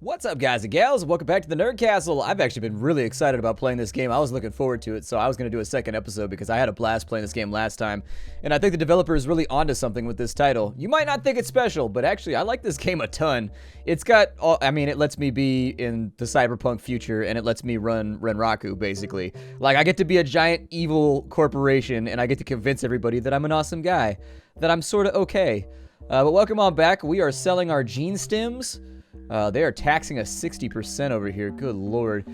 What's up, guys and gals? Welcome back to the Nerd Castle. I've actually been really excited about playing this game. I was looking forward to it, so I was going to do a second episode because I had a blast playing this game last time. And I think the developer is really onto something with this title. You might not think it's special, but actually, I like this game a ton. It's got all, it lets me be in the cyberpunk future, and it lets me run Renraku, basically. Like, I get to be a giant evil corporation, and I get to convince everybody that I'm an awesome guy, that I'm sort of okay. But welcome on back. We are selling our gene stems. They are taxing us 60% over here. Good lord.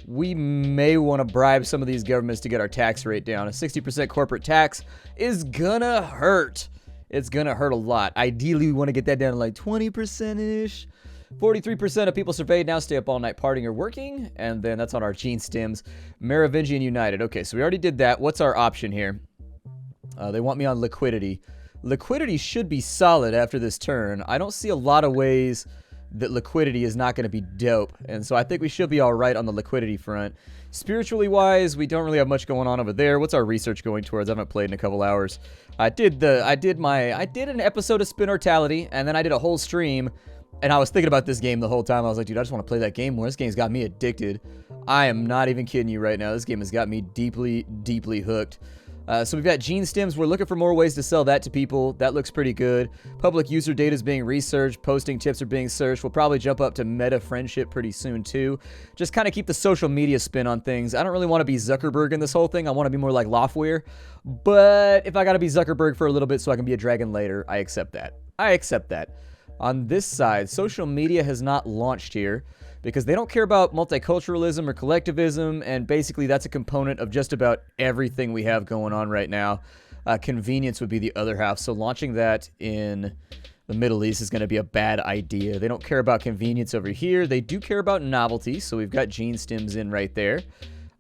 We may want to bribe some of these governments to get our tax rate down. A 60% corporate tax is gonna hurt. It's gonna hurt a lot. Ideally, we want to get that down to like 20%-ish. 43% of people surveyed now stay up all night partying or working. And then that's on our gene stems. Merovingian United. Okay, so we already did that. What's our option here? They want me on liquidity. Liquidity should be solid after this turn. I don't see a lot of ways that liquidity is not going to be dope, and so I think we should be all right on the liquidity front. Spiritually wise, we don't really have much going on over there. What's our research going towards? I haven't played in a couple hours. I did an episode of Spinnortality, and then I did a whole stream, and I was thinking about this game the whole time. I was like, dude, I just want to play that game more. This game's got me addicted. I am not even kidding you right now. This game has got me deeply, deeply hooked. So we've got gene stems. We're looking for more ways to sell that to people. That looks pretty good. Public user data is being researched. Posting tips are being searched. We'll probably jump up to meta friendship pretty soon too. Just kind of keep the social media spin on things. I don't really want to be Zuckerberg in this whole thing. I want to be more like Loftware. But if I got to be Zuckerberg for a little bit so I can be a dragon later, I accept that. I accept that. On this side, social media has not launched here, because they don't care about multiculturalism or collectivism, and basically that's a component of just about everything we have going on right now. Convenience would be the other half, so launching that in the Middle East is going to be a bad idea. They don't care about convenience over here. They do care about novelty, so we've got gene stems in right there.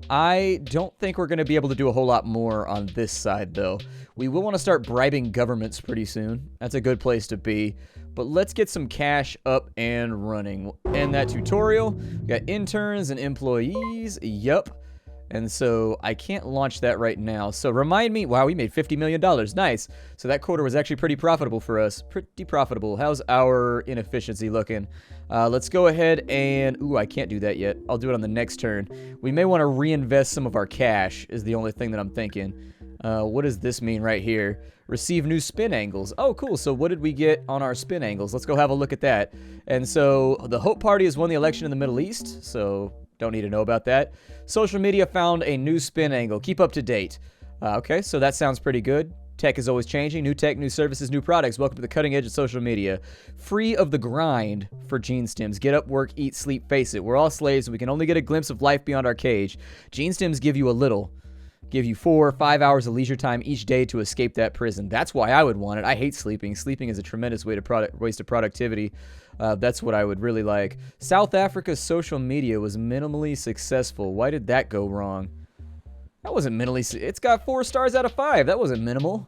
I don't think we're going to be able to do a whole lot more on this side, though. We will want to start bribing governments pretty soon. That's a good place to be. But let's get some cash up and running. We'll end that tutorial. We got interns and employees. Yup. And so I can't launch that right now. So remind me. Wow, we made $50 million. Nice. So that quarter was actually pretty profitable for us. Pretty profitable. How's our inefficiency looking? Let's go ahead and... Ooh, I can't do that yet. I'll do it on the next turn. We may want to reinvest some of our cash is the only thing that I'm thinking. What does this mean right here? Receive new spin angles. Oh, cool. So what did we get on our spin angles? Let's go have a look at that. And so the Hope Party has won the election in the Middle East, so don't need to know about that. Social media found a new spin angle. Keep up to date. Okay, so that sounds pretty good. Tech is always changing. New tech, new services, new products. Welcome to the cutting edge of social media. Free of the grind for gene stems. Get up, work, eat, sleep, face it. We're all slaves, and we can only get a glimpse of life beyond our cage. Gene stems give you a little. Give you 4 or 5 hours of leisure time each day to escape that prison. That's why I would want it. I hate sleeping. Sleeping is a tremendous waste of productivity. That's what I would really like. South Africa's social media was minimally successful. Why did that go wrong? That wasn't minimally... It's got 4 stars out of 5. That wasn't minimal.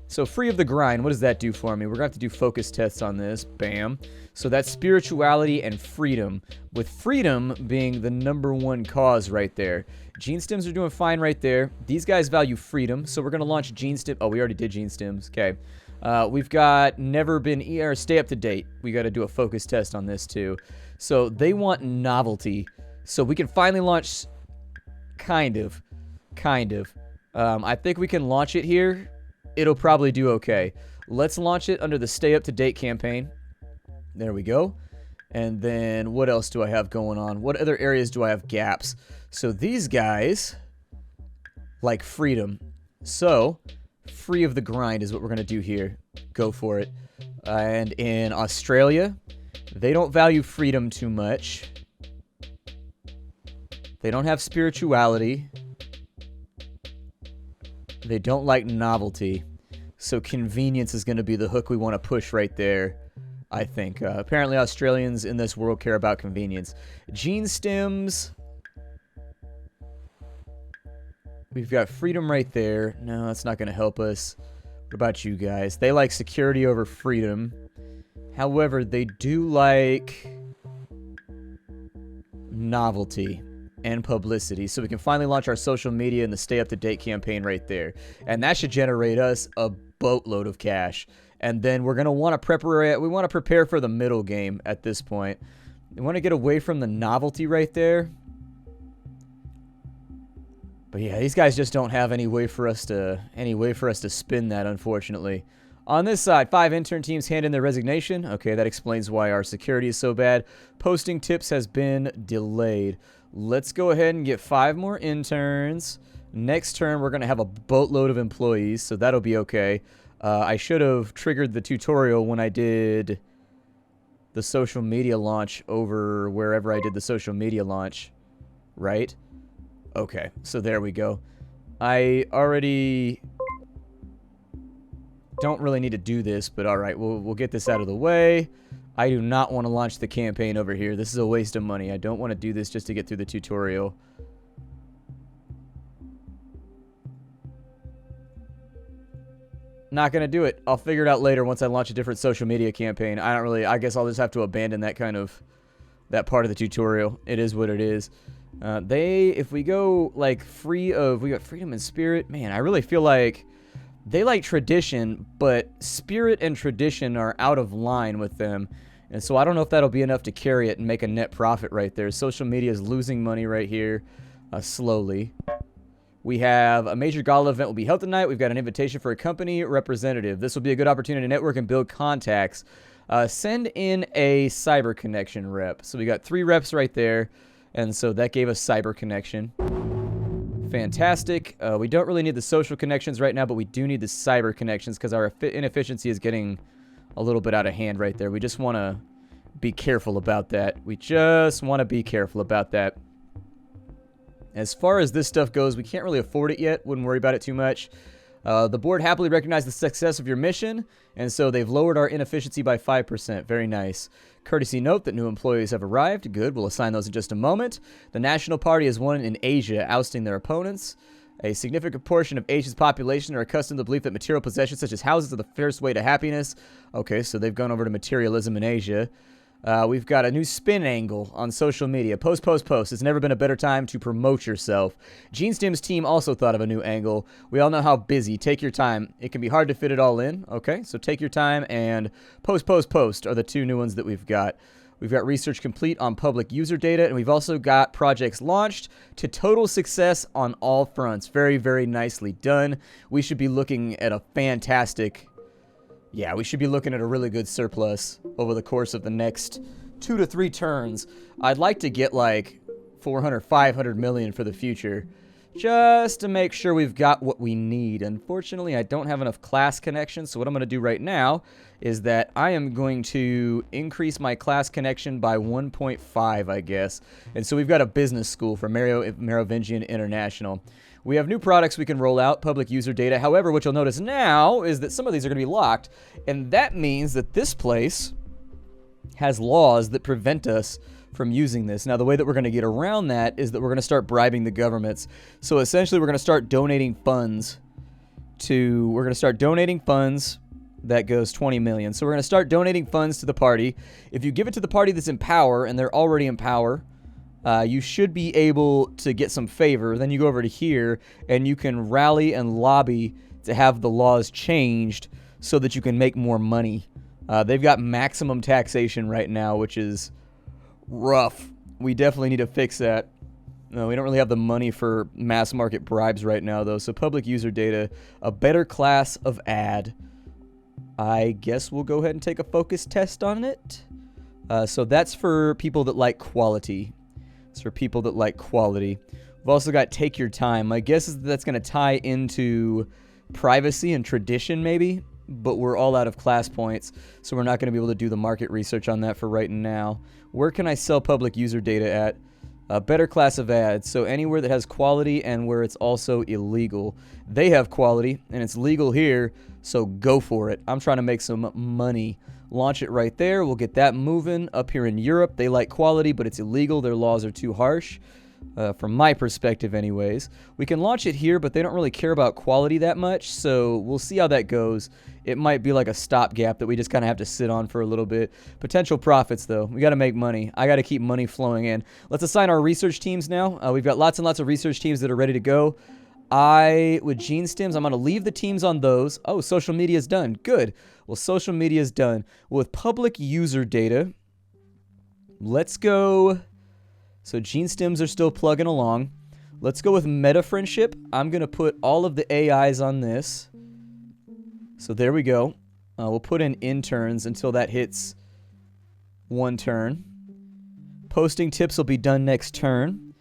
So free of the grind, what does that do for me? We're going to have to do focus tests on this. Bam. So that's spirituality and freedom, with freedom being the #1 cause right there. Gene stems are doing fine right there. These guys value freedom, so we're going to launch gene stem. Oh, we already did gene stems. Okay. We've got never been or stay up to date. We got to do a focus test on this too. So they want novelty. So we can finally launch kind of. I think we can launch it here. It'll probably do okay. Let's launch it under the Stay Up to Date campaign. There we go. And then what else do I have going on? What other areas do I have gaps? So these guys like freedom. So free of the grind is what we're going to do here. Go for it. And in Australia, they don't value freedom too much. They don't have spirituality. They don't like novelty. So convenience is going to be the hook we want to push right there, I think. Apparently Australians in this world care about convenience. Gene stems. We've got freedom right there. No, that's not going to help us. What about you guys? They like security over freedom. However, they do like novelty and publicity, so we can finally launch our social media and the Stay Up to Date campaign right there. And that should generate us a boatload of cash. And then we're going to want to prepare for the middle game at this point. We want to get away from the novelty right there. But yeah, these guys just don't have any way for us to spin that, unfortunately. On this side, 5 intern teams hand in their resignation. Okay, that explains why our security is so bad. Posting tips has been delayed. Let's go ahead and get 5 more interns. Next turn, we're going to have a boatload of employees, so that'll be okay. I should have triggered the tutorial when I did the social media launch over wherever I did the social media launch, right? Okay, so there we go. I already don't really need to do this, but alright, we'll get this out of the way. I do not want to launch the campaign over here. This is a waste of money. I don't want to do this just to get through the tutorial. Not going to do it. I'll figure it out later once I launch a different social media campaign. I guess I'll just have to abandon that that part of the tutorial. It is what it is. If we go, like, we got freedom and spirit. Man, I really feel like they like tradition, but spirit and tradition are out of line with them. And so I don't know if that'll be enough to carry it and make a net profit right there. Social media is losing money right here, slowly. We have a major gala event will be held tonight. We've got an invitation for a company representative. This will be a good opportunity to network and build contacts. Send in a cyber connection rep. So we got 3 reps right there. And so that gave us cyber connection. Fantastic. We don't really need the social connections right now, but we do need the cyber connections because our inefficiency is getting a little bit out of hand right there. We just want to be careful about that. As far as this stuff goes, we can't really afford it yet. Wouldn't worry about it too much. The board happily recognized the success of your mission, and so they've lowered our inefficiency by 5%. Very nice. Courtesy note that new employees have arrived. Good, we'll assign those in just a moment. The National Party has won in Asia, ousting their opponents. A significant portion of Asia's population are accustomed to the belief that material possessions such as houses are the first way to happiness. Okay, so they've gone over to materialism in Asia. We've got a new spin angle on social media. Post, post, post. It's never been a better time to promote yourself. GeneStim's team also thought of a new angle. We all know how busy. Take your time. It can be hard to fit it all in. Okay, so take your time and post, post, post are the 2 new ones that we've got. We've got research complete on public user data, and we've also got projects launched to total success on all fronts. Very, very nicely done. We should be looking at a fantastic... Yeah, we should be looking at a really good surplus over the course of the next 2 to 3 turns. I'd like to get like 400, 500 million for the future, just to make sure we've got what we need. Unfortunately, I don't have enough class connections, so what I'm going to do right now is that I am going to increase my class connection by 1.5, I guess. And so we've got a business school for Merovingian International. We have new products we can roll out, public user data. However, what you'll notice now is that some of these are going to be locked, and that means that this place has laws that prevent us from using this. Now, the way that we're going to get around that is that we're going to start bribing the governments. So essentially, we're going to start donating funds that goes 20 million. So we're going to start donating funds to the party. If you give it to the party that's in power, and they're already in power, you should be able to get some favor. Then you go over to here, and you can rally and lobby to have the laws changed so that you can make more money. They've got maximum taxation right now, which is rough. We definitely need to fix that. No, we don't really have the money for mass market bribes right now, though. So public user data, a better class of ad. I guess we'll go ahead and take a focus test on it. So that's for people that like quality. It's for people that like quality. We've also got take your time. My guess is that that's going to tie into privacy and tradition, maybe. But we're all out of class points, so we're not going to be able to do the market research on that for right now. Where can I sell public user data at? A better class of ads. So anywhere that has quality and where it's also illegal. They have quality, and it's legal here, so go for it. I'm trying to make some money. Launch it right there. We'll get that moving. Up here in Europe, they like quality, but it's illegal. Their laws are too harsh. From my perspective anyways. We can launch it here, but they don't really care about quality that much, so we'll see how that goes. It might be like a stopgap that we just kind of have to sit on for a little bit. Potential profits, though. We got to make money. I got to keep money flowing in. Let's assign our research teams now. We've got lots and lots of research teams that are ready to go. With gene stems, I'm going to leave the teams on those. Oh, social media is done. Good. Well, social media is done. With public user data, let's go. So gene stems are still plugging along. Let's go with meta friendship. I'm going to put all of the AIs on this. So there we go. We'll put in interns until that hits 1 turn. Posting tips will be done next turn.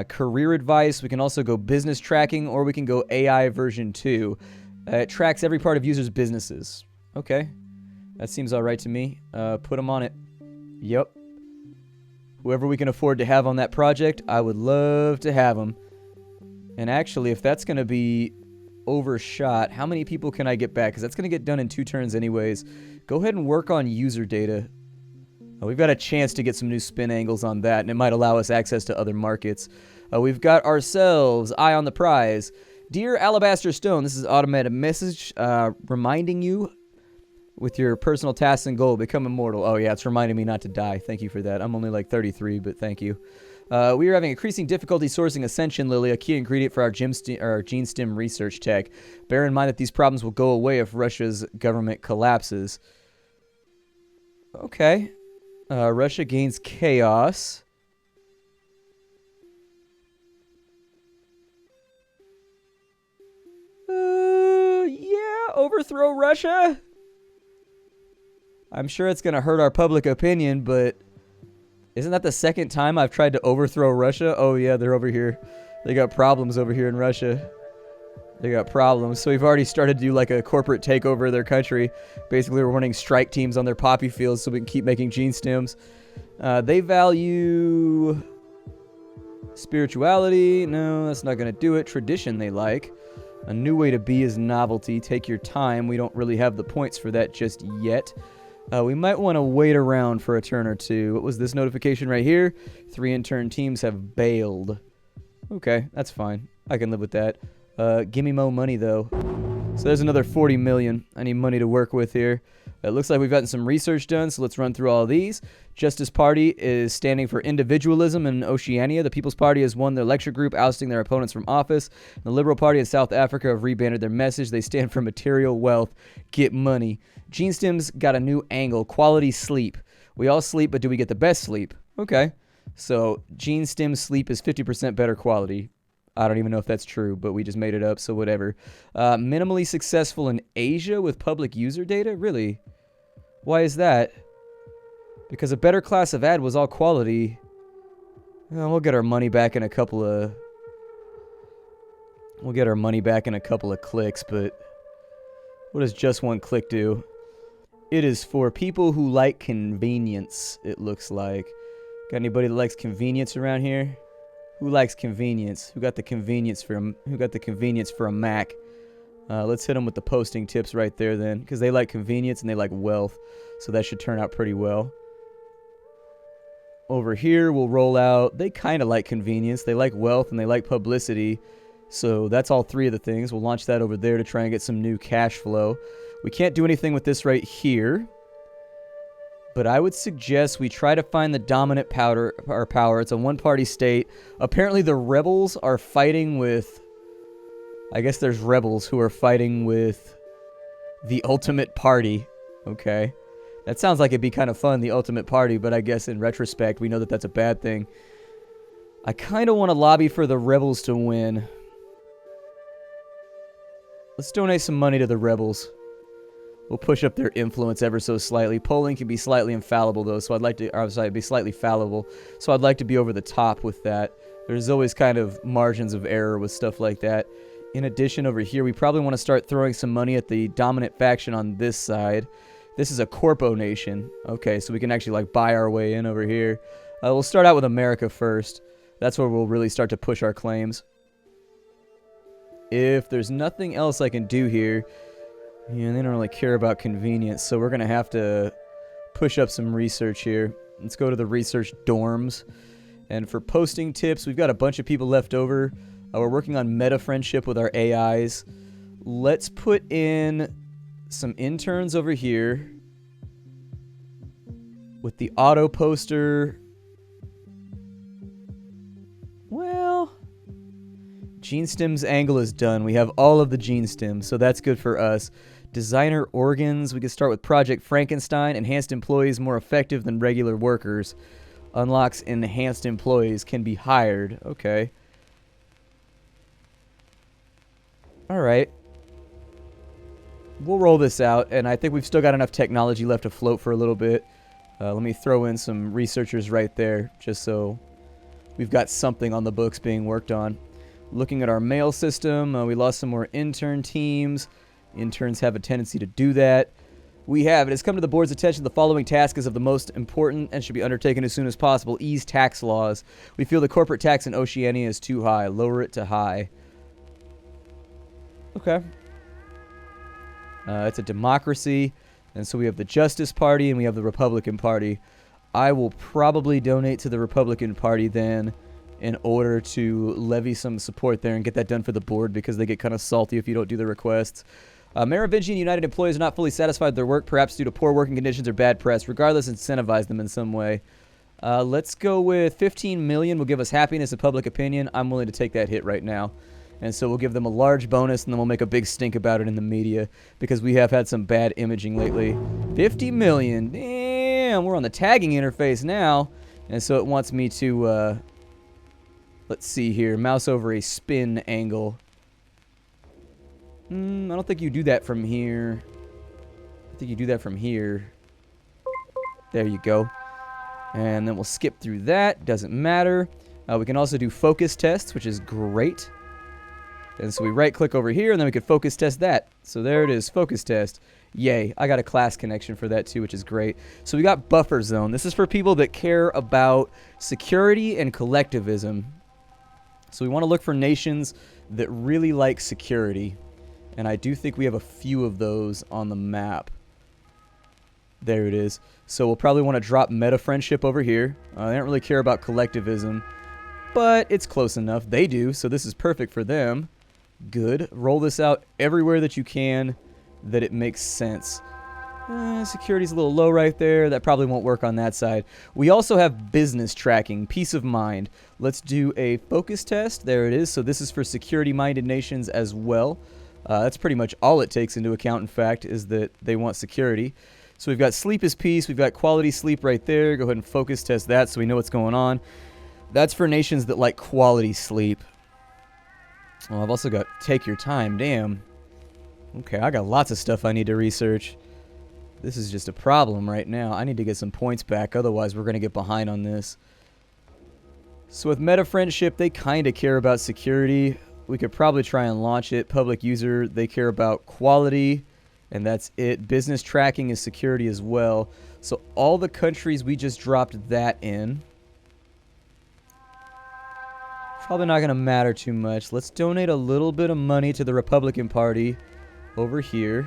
Career advice, we can also go business tracking, or we can go AI version 2. It tracks every part of users' businesses. Okay. That seems alright to me. Put them on it. Yep. Whoever we can afford to have on that project, I would love to have them. And actually, if that's going to be overshot, how many people can I get back? Because that's going to get done in 2 turns anyways. Go ahead and work on user data. We've got a chance to get some new spin angles on that, and it might allow us access to other markets. We've got ourselves, eye on the prize. Dear Alabaster Stone, this is an automated message reminding you with your personal tasks and goal, become immortal. Oh yeah, it's reminding me not to die. Thank you for that. I'm only like 33, but thank you. We are having increasing difficulty sourcing Ascension Lily, a key ingredient for our gene stem research tech. Bear in mind that these problems will go away if Russia's government collapses. Okay. Russia gains chaos. Yeah, overthrow Russia. I'm sure it's going to hurt our public opinion, but isn't that the second time I've tried to overthrow Russia? Oh yeah, they're over here. They got problems over here in Russia. They got problems. So we've already started to do like a corporate takeover of their country. Basically, we're running strike teams on their poppy fields so we can keep making gene stems. They value spirituality. No, that's not going to do it. Tradition they like. A new way to be is novelty. Take your time. We don't really have the points for that just yet. We might want to wait around for a turn or two. What was this notification right here? 3 intern teams have bailed. Okay, that's fine. I can live with that. Give me more money, though. So there's another 40 million. I need money to work with here. It looks like we've gotten some research done, so let's run through all of these. Justice Party is standing for individualism in Oceania. The People's Party has won their lecture group, ousting their opponents from office. The Liberal Party in South Africa have rebanded their message. They stand for material wealth. Get money. Gene Stems got a new angle. Quality sleep. We all sleep, but do we get the best sleep? Okay. So Gene Stem sleep is 50% better quality. I don't even know if that's true, but we just made it up, so whatever. Minimally successful in Asia with public user data? Really? Why is that? Because a better class of ad was all quality. We'll get our money back in a couple of... We'll get our money back in a couple of clicks, but... What does just 1 click do? It is for people who like convenience, it looks like. Got anybody that likes convenience around here? Who likes convenience? Who got the convenience for a Mac? Let's hit them with the posting tips right there then, because they like convenience and they like wealth, so that should turn out pretty well. Over here, we'll roll out. They kind of like convenience. They like wealth and they like publicity, so that's all 3 of the things. We'll launch that over there to try and get some new cash flow. We can't do anything with this right here, but I would suggest we try to find the dominant power. It's a one-party state. Apparently the rebels are fighting with... I guess there's rebels who are fighting with the ultimate party. Okay. That sounds like it'd be kind of fun, the ultimate party, but I guess in retrospect, we know that that's a bad thing. I kind of want to lobby for the rebels to win. Let's donate some money to the rebels. We'll push up their influence ever so slightly. Polling can be slightly infallible, though, so I'd like to... Or, sorry, be slightly fallible. So I'd like to be over the top with that. There's always kind of margins of error with stuff like that. In addition, over here, we probably want to start throwing some money at the dominant faction on this side. This is a corpo nation. Okay, so we can actually, like, buy our way in over here. We'll start out with America first. That's where we'll really start to push our claims. If there's nothing else I can do here... Yeah, they don't really care about convenience, so we're going to have to push up some research here. Let's go to the research dorms. And for posting tips, we've got a bunch of people left over. We're working on meta friendship with our AIs. Let's put in some interns over here with the auto poster. Well, Gene stems angle is done. We have all of the gene stems, so that's good for us. Designer organs. We can start with Project Frankenstein. Enhanced employees more effective than regular workers. Unlocks enhanced employees can be hired. Okay. Alright. We'll roll this out, and I think we've still got enough technology left to float for a little bit. Let me throw in some researchers right there, just so we've got something on the books being worked on. Looking at our mail system, we lost some more intern teams. Interns have a tendency to do that. We have. It has come to the board's attention the following task is of the most important and should be undertaken as soon as possible. Ease tax laws. We feel the corporate tax in Oceania is too high. Lower it to high. Okay. It's a democracy, and so we have the Justice Party and we have the Republican Party. I will probably donate to the Republican Party then in order to levy some support there and get that done for the board because they get kind of salty if you don't do the requests. Merovingian United employees are not fully satisfied with their work, perhaps due to poor working conditions or bad press. Regardless, incentivize them in some way. Let's go with 15 million will give us happiness and public opinion. I'm willing to take that hit right now. And so we'll give them a large bonus, and then we'll make a big stink about it in the media because we have had some bad imaging lately. 50 million. Damn, we're on the tagging interface now. And so it wants me to, let's see here, mouse over a spin angle. I don't think you do that from here. I think you do that from here. There you go. And then we'll skip through that. Doesn't matter. We can also do focus tests, which is great. And so we right-click over here, and then we could focus test that. So there it is, focus test. Yay, I got a class connection for that too, which is great. So we got buffer zone. This is for people that care about security and collectivism. So we want to look for nations that really like security. And I do think we have a few of those on the map. There it is. So we'll probably want to drop meta-friendship over here. They don't really care about collectivism, but it's close enough. They do, so this is perfect for them. Good. Roll this out everywhere that you can that it makes sense. Security's a little low right there. That probably won't work on that side. We also have business tracking, peace of mind. Let's do a focus test. There it is. So this is for security-minded nations as well. That's pretty much all it takes into account, in fact, is that they want security. So we've got sleep is peace. We've got quality sleep right there. Go ahead and focus test that so we know what's going on. That's for nations that like quality sleep. Well, I've also got take your time. Damn. Okay, I got lots of stuff I need to research. This is just a problem right now. I need to get some points back. Otherwise, we're going to get behind on this. So with meta friendship, they kind of care about security. We could probably try and launch it. Public user, they care about quality. And that's it. Business tracking is security as well. So all the countries, we just dropped that in. Probably not going to matter too much. Let's donate a little bit of money to the Republican Party over here.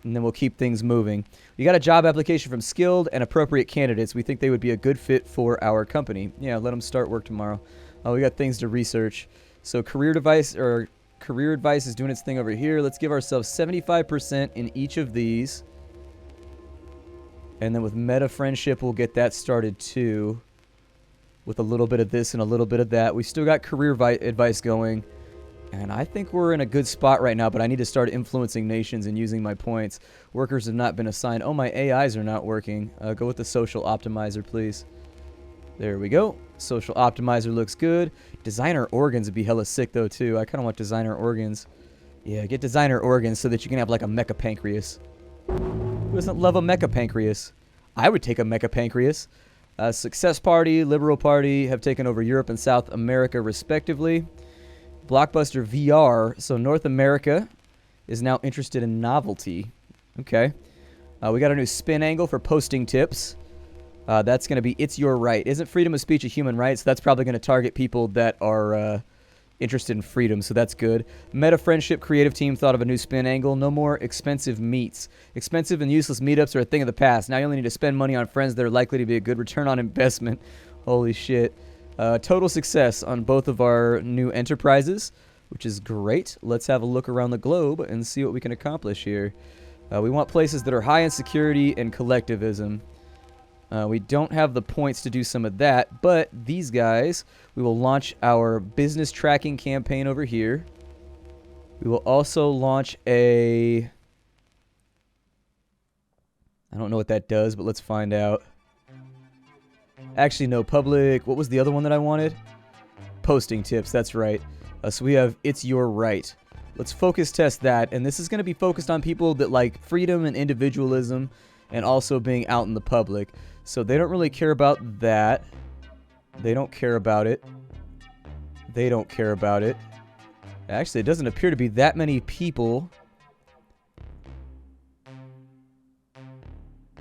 And then we'll keep things moving. We got a job application from skilled and appropriate candidates. We think they would be a good fit for our company. Yeah, let them start work tomorrow. We got things to research. So career advice is doing its thing over here. Let's give ourselves 75% in each of these. And then with meta friendship, we'll get that started too. With a little bit of this and a little bit of that. We still got career advice going. And I think we're in a good spot right now, but I need to start influencing nations and using my points. Workers have not been assigned. Oh, my AIs are not working. Go with the social optimizer, please. There we go. Social optimizer looks good. Designer organs would be hella sick, though, too. I kind of want designer organs. Yeah, get designer organs so that you can have, like, a mecha pancreas. Who doesn't love a mecha pancreas? I would take a mecha pancreas. Success Party, Liberal Party have taken over Europe and South America, respectively. Blockbuster VR. So North America is now interested in novelty. Okay. We got a new spin angle for posting tips. That's going to be It's Your Right. Isn't freedom of speech a human right? So that's probably going to target people that are interested in freedom. So that's good. Meta Friendship Creative Team thought of a new spin angle. No more expensive meets. Expensive and useless meetups are a thing of the past. Now you only need to spend money on friends that are likely to be a good return on investment. Holy shit. Total success on both of our new enterprises, which is great. Let's have a look around the globe and see what we can accomplish here. We want places that are high in security and collectivism. We don't have the points to do some of that, but these guys, we will launch our business tracking campaign over here. We will also launch a... I don't know what that does, but let's find out. Actually, no, public... What was the other one that I wanted? Posting tips, that's right. So we have It's Your Right. Let's focus test that, and this is going to be focused on people that like freedom and individualism and also being out in the public. So they don't really care about that. They don't care about it. They don't care about it. Actually, it doesn't appear to be that many people.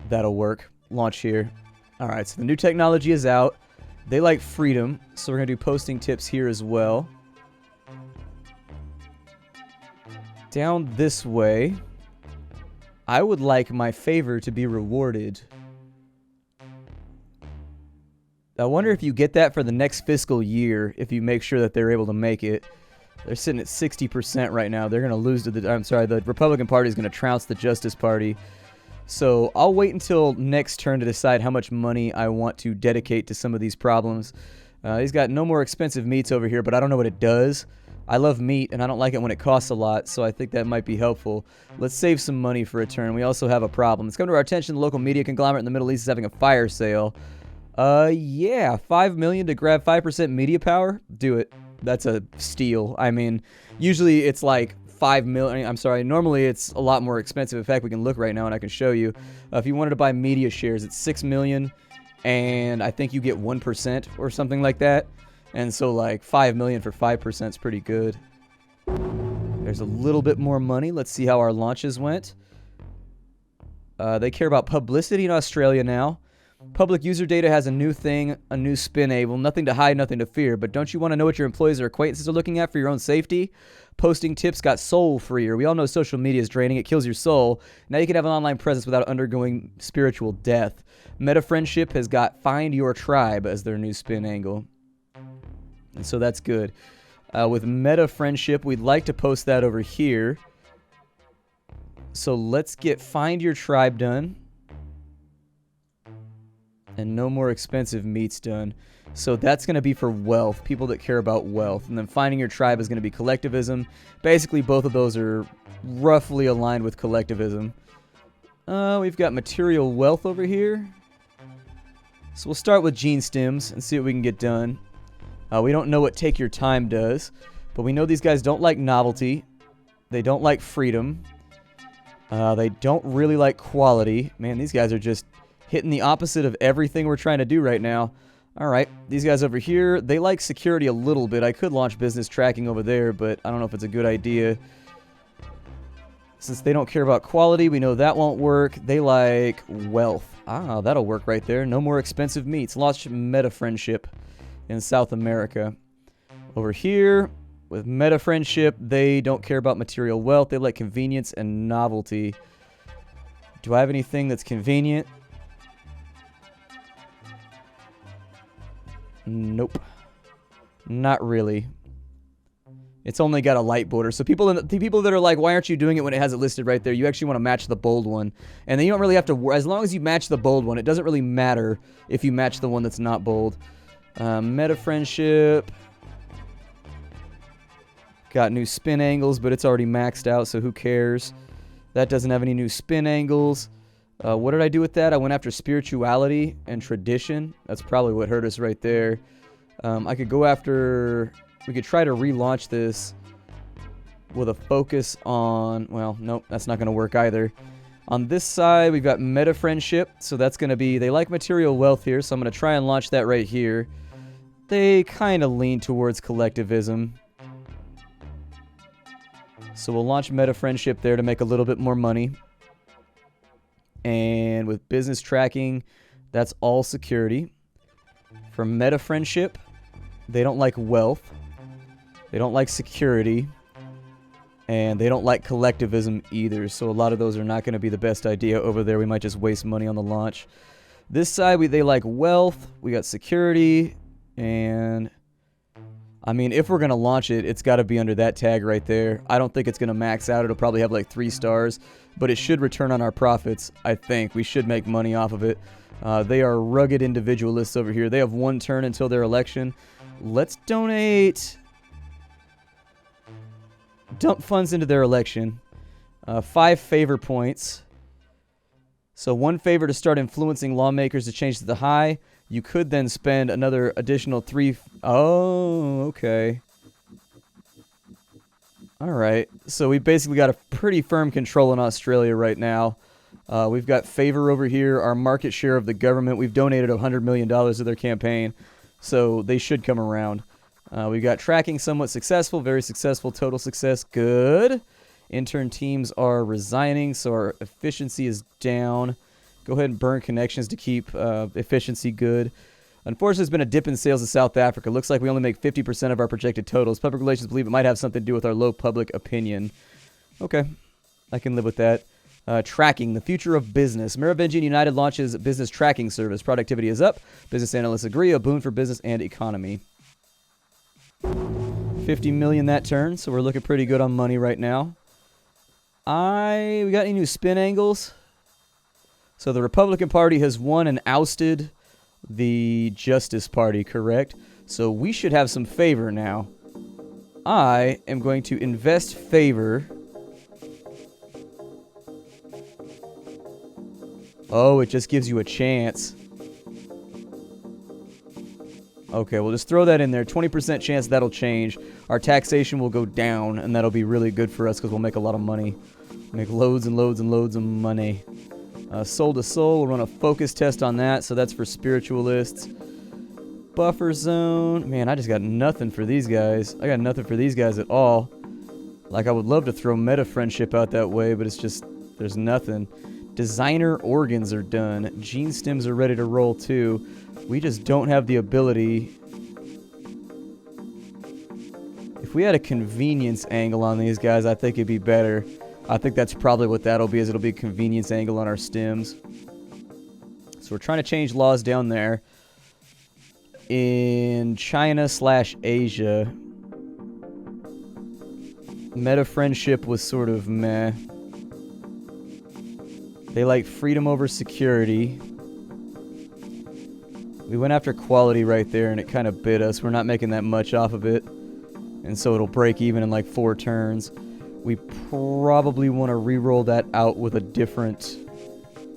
That'll work. Launch here. Alright, so the new technology is out. They like freedom, so we're going to do posting tips here as well. Down this way, I would like my favor to be rewarded. I wonder if you get that for the next fiscal year, if you make sure that they're able to make it. They're sitting at 60% right now. They're going to lose to the... I'm sorry, the Republican Party is going to trounce the Justice Party. So I'll wait until next turn to decide how much money I want to dedicate to some of these problems. He's got no more expensive meats over here, but I don't know what it does. I love meat, and I don't like it when it costs a lot, so I think that might be helpful. Let's save some money for a turn. We also have a problem. It's come to our attention the local media conglomerate in the Middle East is having a fire sale. Yeah, $5 million to grab 5% media power? Do it. That's a steal. I mean, usually it's like 5 million. I'm sorry, normally it's a lot more expensive. In fact, we can look right now and I can show you. If you wanted to buy media shares, it's 6 million, and I think you get 1% or something like that. And so like 5 million for 5% is pretty good. There's a little bit more money. Let's see how our launches went. They care about publicity in Australia now. Public user data has a new thing, a new spin-able. Nothing to hide, nothing to fear. But don't you want to know what your employees or acquaintances are looking at for your own safety? Posting tips got soul freer. We all know social media is draining. It kills your soul. Now you can have an online presence without undergoing spiritual death. Meta Friendship has got Find Your Tribe as their new spin angle. And so that's good. With Meta Friendship, we'd like to post that over here. So let's get Find Your Tribe done. And no more expensive meats done. So that's going to be for wealth, people that care about wealth. And then Finding Your Tribe is going to be collectivism. Basically, both of those are roughly aligned with collectivism. We've got material wealth over here. So we'll start with gene stems and see what we can get done. We don't know what Take Your Time does, but we know these guys don't like novelty. They don't like freedom. They don't really like quality. Man, these guys are just hitting the opposite of everything we're trying to do right now. Alright, these guys over here, they like security a little bit. I could launch business tracking over there, but I don't know if it's a good idea. Since they don't care about quality, we know that won't work. They like wealth. Ah, that'll work right there. No more expensive meats. Launch Meta Friendship in South America. Over here, with Meta Friendship, they don't care about material wealth. They like convenience and novelty. Do I have anything that's convenient? Nope. Not really. It's only got a light border. So the people that are like, why aren't you doing it when it has it listed right there? You actually want to match the bold one. And then you don't really have to, as long as you match the bold one, it doesn't really matter if you match the one that's not bold. Meta Friendship. Got new spin angles, but it's already maxed out, so who cares? That doesn't have any new spin angles. What did I do with that? I went after spirituality and tradition. That's probably what hurt us right there. I could go after... We could try to relaunch this with a focus on... Well, nope, that's not going to work either. On this side, we've got Meta Friendship. So that's going to be... They like material wealth here, so I'm going to try and launch that right here. They kind of lean towards collectivism. So we'll launch Meta Friendship there to make a little bit more money. And with business tracking, that's all security. For Meta Friendship, they don't like wealth. They don't like security. And they don't like collectivism either. So a lot of those are not going to be the best idea over there. We might just waste money on the launch. This side, they like wealth. We got security. And I mean, if we're going to launch it, it's got to be under that tag right there. I don't think it's going to max out. It'll probably have like 3 stars, but it should return on our profits, I think. We should make money off of it. They are rugged individualists over here. They have 1 turn until their election. Let's donate... Dump funds into their election. 5 favor points. So 1 favor to start influencing lawmakers to change to the high. You could then spend another additional 3... Oh, okay. Alright. So we basically got a pretty firm control in Australia right now. We've got favor over here. Our market share of the government. We've donated $100 million to their campaign. So they should come around. We've got tracking somewhat successful. Very successful. Total success. Good. Intern teams are resigning, so our efficiency is down. Go ahead and burn connections to keep efficiency good. Unfortunately, there's been a dip in sales to South Africa. Looks like we only make 50% of our projected totals. Public relations believe it might have something to do with our low public opinion. Okay, I can live with that. Tracking, the future of business. Merovingian United launches business tracking service. Productivity is up. Business analysts agree. A boon for business and economy. 50 million that turn, so we're looking pretty good on money right now. We got any new spin angles? So the Republican Party has won and ousted the Justice Party, correct? So we should have some favor now. I am going to invest favor. Oh, it just gives you a chance. Okay, we'll just throw that in there. 20% chance that'll change. Our taxation will go down, and that'll be really good for us because we'll make a lot of money. Make loads and loads and loads of money. Soul to soul, we'll run a focus test on that, so that's for spiritualists. Buffer zone. Man, I just got nothing for these guys. I got nothing for these guys at all. Like, I would love to throw meta friendship out that way, but it's just, there's nothing. Designer organs are done. Gene stems are ready to roll too. We just don't have the ability. If we had a convenience angle on these guys, I think it'd be better. I think that's probably what that'll be, is it'll be a convenience angle on our stems. So we're trying to change laws down there. In China/Asia, meta friendship was sort of meh. They like freedom over security. We went after quality right there, and it kind of bit us. We're not making that much off of it. And so it'll break even in like 4 turns. We probably want to re-roll that out with a different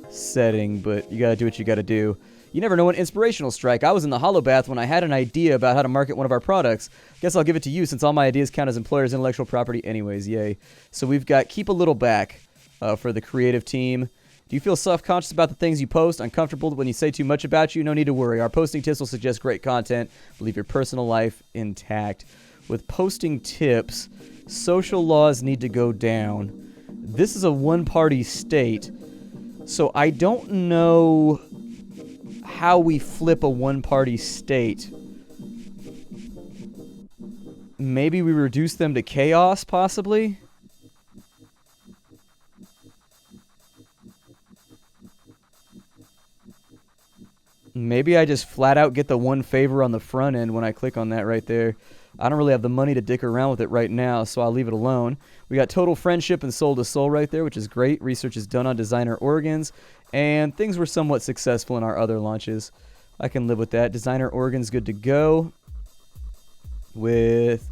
setting, but you gotta do what you gotta do. You never know an inspirational strike. I was in the hollow bath when I had an idea about how to market one of our products. Guess I'll give it to you since all my ideas count as employers' intellectual property anyways. Yay. So we've got keep a little back for the creative team. Do you feel self-conscious about the things you post? Uncomfortable when you say too much about you? No need to worry. Our posting tips will suggest great content. Leave your personal life intact. With posting tips, social laws need to go down. This is a one-party state, so I don't know how we flip a one-party state. Maybe we reduce them to chaos, possibly? Maybe I just flat out get the one favor on the front end when I click on that right there. I don't really have the money to dick around with it right now, so I'll leave it alone. We got total friendship and soul to soul right there, which is great. Research is done on designer organs, and things were somewhat successful in our other launches. I can live with that. Designer organs good to go. With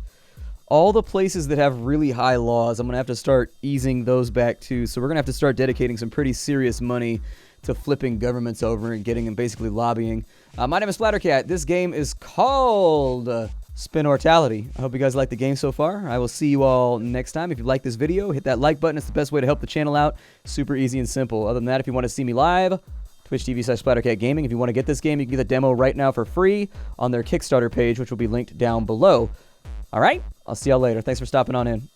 all the places that have really high laws, I'm going to have to start easing those back too. So we're going to have to start dedicating some pretty serious money to flipping governments over and getting them basically lobbying. My name is Splattercat. This game is called Spinortality. I hope you guys like the game so far. I will see you all next time. If you like this video, hit that like button. It's the best way to help the channel out. Super easy and simple. Other than that, if you want to see me live, twitch.tv/SplatterCatGaming. If you want to get this game, you can get the demo right now for free on their Kickstarter page, which will be linked down below. All right, I'll see y'all later. Thanks for stopping on in.